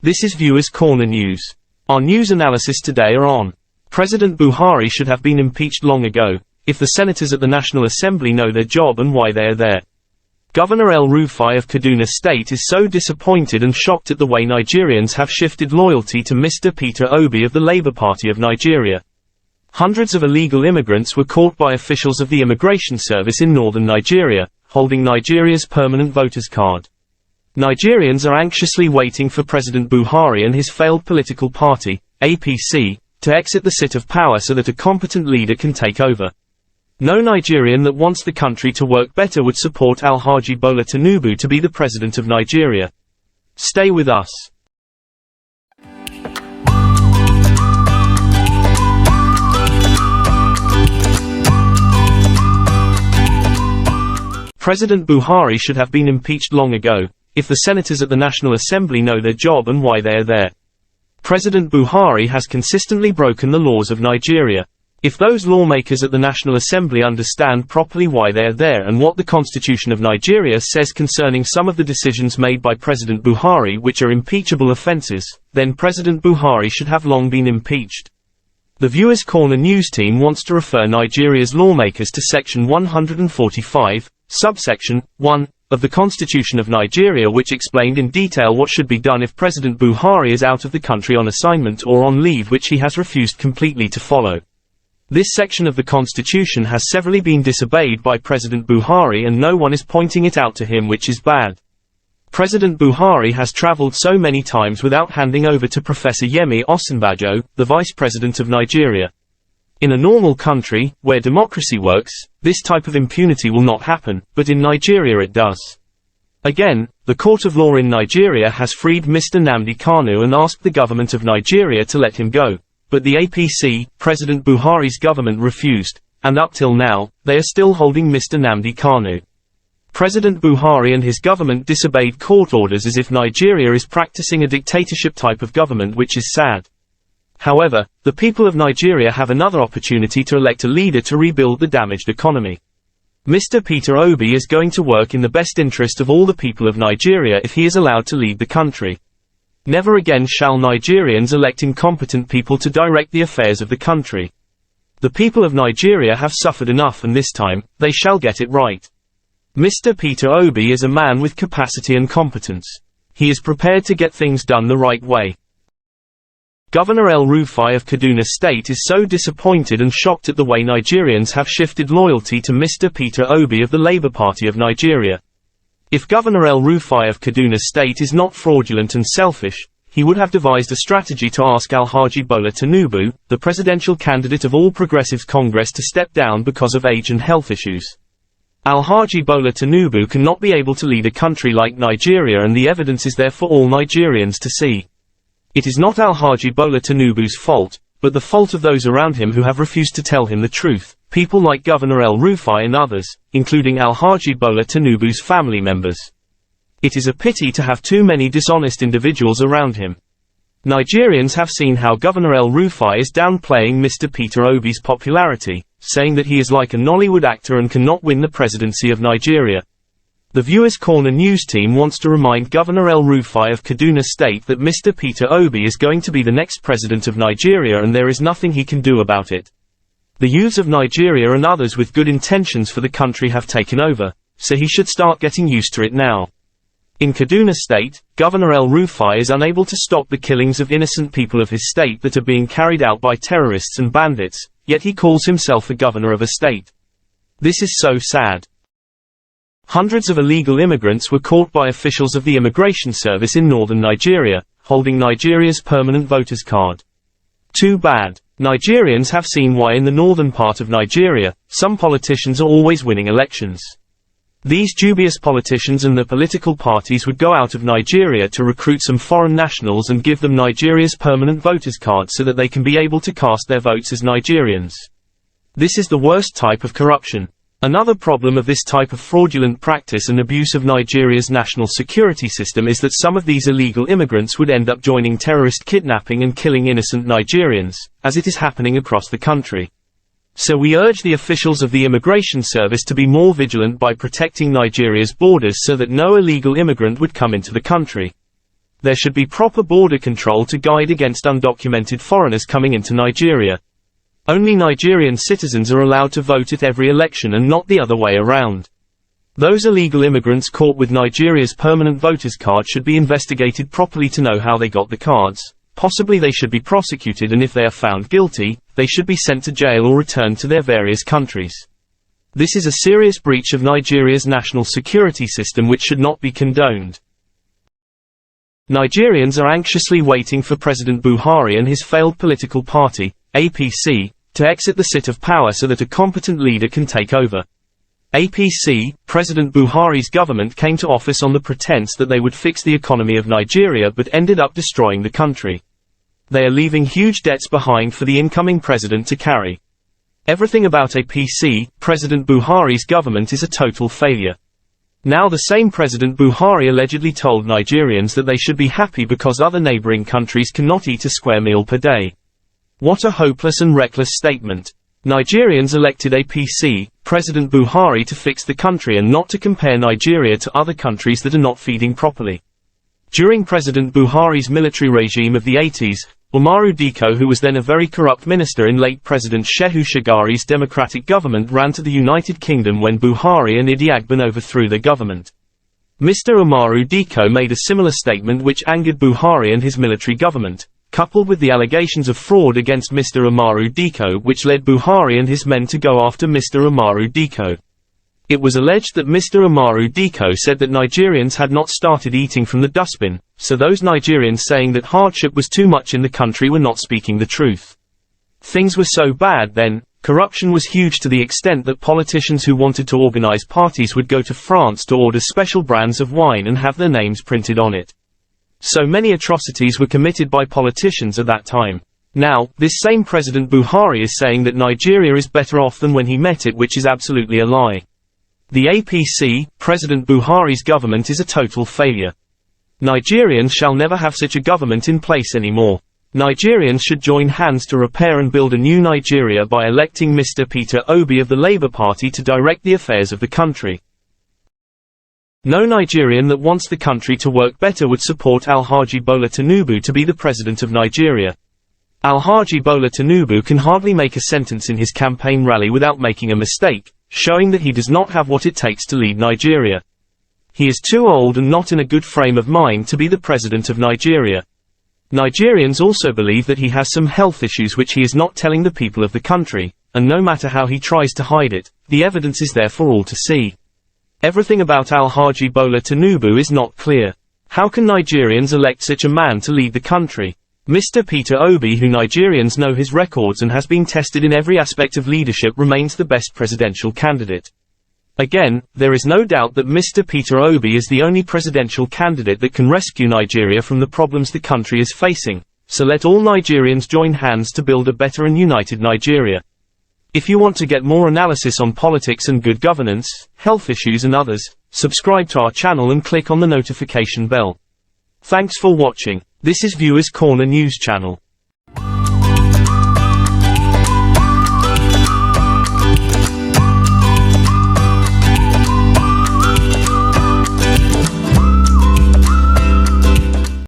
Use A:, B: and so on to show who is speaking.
A: This is Viewers Corner News. Our news analysis today are on: President Buhari should have been impeached long ago, if the senators at the National Assembly know their job and why they are there. Governor El-Rufai of Kaduna State is so disappointed and shocked at the way Nigerians have shifted loyalty to Mr Peter Obi of the Labour Party of Nigeria. Hundreds of illegal immigrants were caught by officials of the Immigration Service in northern Nigeria, holding Nigeria's permanent voters card. Nigerians are anxiously waiting for President Buhari and his failed political party, APC, to exit the seat of power so that a competent leader can take over. No Nigerian that wants the country to work better would support Alhaji Bola Tinubu to be the president of Nigeria. Stay with us. President Buhari should have been impeached long ago, if the senators at the National Assembly know their job and why they are there. President Buhari has consistently broken the laws of Nigeria. If those lawmakers at the National Assembly understand properly why they are there and what the Constitution of Nigeria says concerning some of the decisions made by President Buhari which are impeachable offences, then President Buhari should have long been impeached. The Viewers Corner news team wants to refer Nigeria's lawmakers to Section 145, subsection 1, of the Constitution of Nigeria, which explained in detail what should be done if President Buhari is out of the country on assignment or on leave, which he has refused completely to follow. This section of the Constitution has severally been disobeyed by President Buhari and no one is pointing it out to him, which is bad. President Buhari has travelled so many times without handing over to Professor Yemi Osinbajo, the Vice President of Nigeria. In a normal country, where democracy works, this type of impunity will not happen, but in Nigeria it does. Again, the court of law in Nigeria has freed Mr Nnamdi Kanu and asked the government of Nigeria to let him go, but the APC, President Buhari's government, refused, and up till now, they are still holding Mr Nnamdi Kanu. President Buhari and his government disobeyed court orders as if Nigeria is practicing a dictatorship type of government, which is sad. However, the people of Nigeria have another opportunity to elect a leader to rebuild the damaged economy. Mr Peter Obi is going to work in the best interest of all the people of Nigeria if he is allowed to lead the country. Never again shall Nigerians elect incompetent people to direct the affairs of the country. The people of Nigeria have suffered enough, and this time, they shall get it right. Mr Peter Obi is a man with capacity and competence. He is prepared to get things done the right way. Governor El-Rufai of Kaduna State is so disappointed and shocked at the way Nigerians have shifted loyalty to Mr Peter Obi of the Labour Party of Nigeria. If Governor El-Rufai of Kaduna State is not fraudulent and selfish, he would have devised a strategy to ask Alhaji Bola Tinubu, the presidential candidate of All Progressives Congress, to step down because of age and health issues. Alhaji Bola Tinubu cannot be able to lead a country like Nigeria, and the evidence is there for all Nigerians to see. It is not Alhaji Bola Tinubu's fault, but the fault of those around him who have refused to tell him the truth, people like Governor El-Rufai and others, including Alhaji Bola Tinubu's family members. It is a pity to have too many dishonest individuals around him. Nigerians have seen how Governor El-Rufai is downplaying Mr Peter Obi's popularity, saying that he is like a Nollywood actor and cannot win the presidency of Nigeria. The Viewers Corner news team wants to remind Governor El-Rufai of Kaduna State that Mr Peter Obi is going to be the next president of Nigeria and there is nothing he can do about it. The youths of Nigeria and others with good intentions for the country have taken over, so he should start getting used to it now. In Kaduna State, Governor El-Rufai is unable to stop the killings of innocent people of his state that are being carried out by terrorists and bandits, yet he calls himself a governor of a state. This is so sad. Hundreds of illegal immigrants were caught by officials of the Immigration Service in northern Nigeria, holding Nigeria's permanent voters card. Too bad. Nigerians have seen why in the northern part of Nigeria, some politicians are always winning elections. These dubious politicians and their political parties would go out of Nigeria to recruit some foreign nationals and give them Nigeria's permanent voters card so that they can be able to cast their votes as Nigerians. This is the worst type of corruption. Another problem of this type of fraudulent practice and abuse of Nigeria's national security system is that some of these illegal immigrants would end up joining terrorist kidnapping and killing innocent Nigerians, as it is happening across the country. So we urge the officials of the Immigration Service to be more vigilant by protecting Nigeria's borders so that no illegal immigrant would come into the country. There should be proper border control to guide against undocumented foreigners coming into Nigeria. Only Nigerian citizens are allowed to vote at every election and not the other way around. Those illegal immigrants caught with Nigeria's permanent voters card should be investigated properly to know how they got the cards. Possibly they should be prosecuted, and if they are found guilty, they should be sent to jail or returned to their various countries. This is a serious breach of Nigeria's national security system which should not be condoned. Nigerians are anxiously waiting for President Buhari and his failed political party, APC, to exit the seat of power so that a competent leader can take over. APC, President Buhari's government, came to office on the pretense that they would fix the economy of Nigeria but ended up destroying the country. They are leaving huge debts behind for the incoming president to carry. Everything about APC, President Buhari's government, is a total failure. Now the same President Buhari allegedly told Nigerians that they should be happy because other neighboring countries cannot eat a square meal per day. What a hopeless and reckless statement. Nigerians elected APC, President Buhari, to fix the country and not to compare Nigeria to other countries that are not feeding properly. During President Buhari's military regime of the 80s, Umaru Diko, who was then a very corrupt minister in late President Shehu Shagari's democratic government, ran to the United Kingdom when Buhari and Idi Agbon overthrew their government. Mr Umaru Diko made a similar statement which angered Buhari and his military government, coupled with the allegations of fraud against Mr Umaru Diko, which led Buhari and his men to go after Mr Umaru Diko. It was alleged that Mr Umaru Diko said that Nigerians had not started eating from the dustbin, so those Nigerians saying that hardship was too much in the country were not speaking the truth. Things were so bad then, corruption was huge to the extent that politicians who wanted to organize parties would go to France to order special brands of wine and have their names printed on it. So many atrocities were committed by politicians at that time. Now, this same President Buhari is saying that Nigeria is better off than when he met it, which is absolutely a lie. The APC, President Buhari's government, is a total failure. Nigerians shall never have such a government in place anymore. Nigerians should join hands to repair and build a new Nigeria by electing Mr Peter Obi of the Labour Party to direct the affairs of the country. No Nigerian that wants the country to work better would support Alhaji Bola Tinubu to be the president of Nigeria. Alhaji Bola Tinubu can hardly make a sentence in his campaign rally without making a mistake, showing that he does not have what it takes to lead Nigeria. He is too old and not in a good frame of mind to be the president of Nigeria. Nigerians also believe that he has some health issues which he is not telling the people of the country, and no matter how he tries to hide it, the evidence is there for all to see. Everything about Alhaji Bola Tinubu is not clear. How can Nigerians elect such a man to lead the country? Mr Peter Obi, who Nigerians know his records and has been tested in every aspect of leadership, remains the best presidential candidate. Again, there is no doubt that Mr Peter Obi is the only presidential candidate that can rescue Nigeria from the problems the country is facing, so let all Nigerians join hands to build a better and united Nigeria. If you want to get more analysis on politics and good governance, health issues and others, subscribe to our channel and click on the notification bell. Thanks for watching. This is Viewers Corner News Channel.